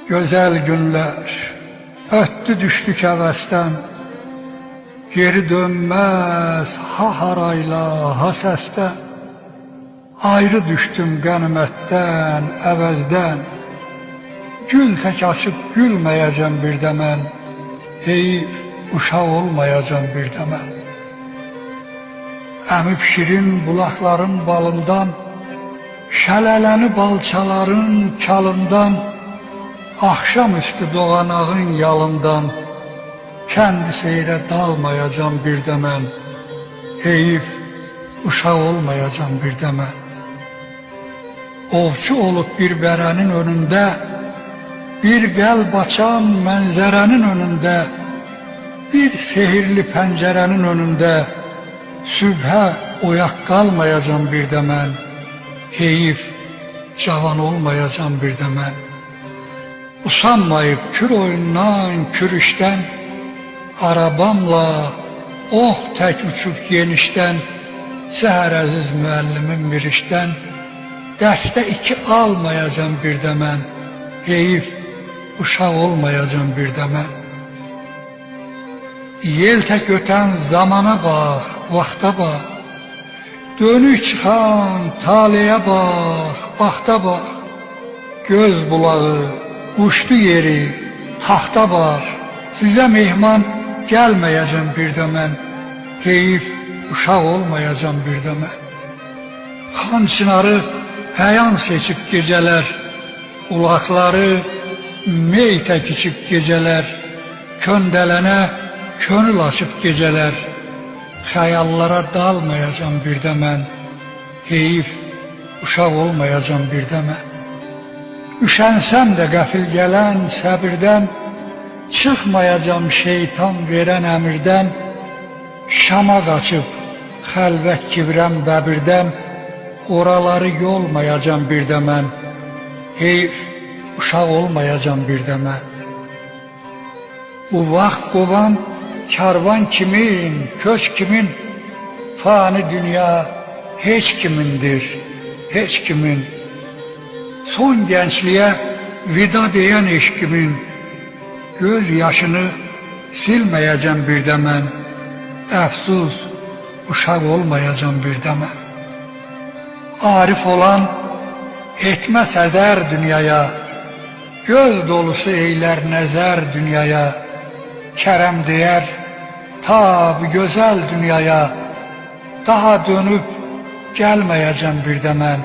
Gözəl günlər ötdü düşdük həvəsdən, geri dönməz ha harayla ha səsdən. Ayrı düşdüm qənimətdən, əvəzdən, gül tək açıb gülməyəcəm bir də mən, heyif uşaq olmayacam bir də mən. Əmib şirin bulaqların balından, şələləni balçaların kalından, axşamüstü doğanağın yalından, kəndi seyrə dalmayacam bir də mən, heyif uşaq olmayacam bir də mən. Ovçu olub bir bərənin önündə, bir qəlb açan mənzərənin önündə, bir sehirli pəncərənin önündə, sübhə oyaq qalmayacam bir də mən, heyif cavan olmayacam bir də mən. Usanmayıb kür oyundan, kür işdən, arabamla oh tək uçub genişdən, səhər əziz müəllimim bir işdən, dərsdə 2 almayacam bir də mən, heyif uşaq olmayacam bir də mən. Yel tək ötən zamana bax, vaxta bax, dönük çıxan taleyə bax, baxta bax, göz bulağı, uçdu yeri, taxta bax, sizə mehman gəlməyəcəm bir də mən, heyif uşaq olmayacam bir də mən. Xan çınarı həyan seçib gecələr, ulaqları mey tək içib gecələr, köndələnə könül açıb gecələr, xəyallara dalmayacam bir də mən, heyif uşaq olmayacam bir də mən. Üşənsəm də qəfil gələn səbirdən, çıxmayacam şeytan verən əmirdən, Şama qaçıb xəlvət kibrəm bəbirdən, oraları yolmayacam bir də mən, heyf uşaq olmayacam bir də mən. Bu vaxt qovan karvan kimin, köç kimin, fani dünya heç kimindir, heç kimin. Son gəncliyə vida deyən eşkimin, göz yaşını silməyəcəm bir də mən, əfsus uşaq olmayacam bir də mən. Arif olan etməz əzər dünyaya, göz dolusu eylər nəzər dünyaya, kərəm deyər tab gözəl dünyaya, daha dönüb gəlməyəcəm bir də mən.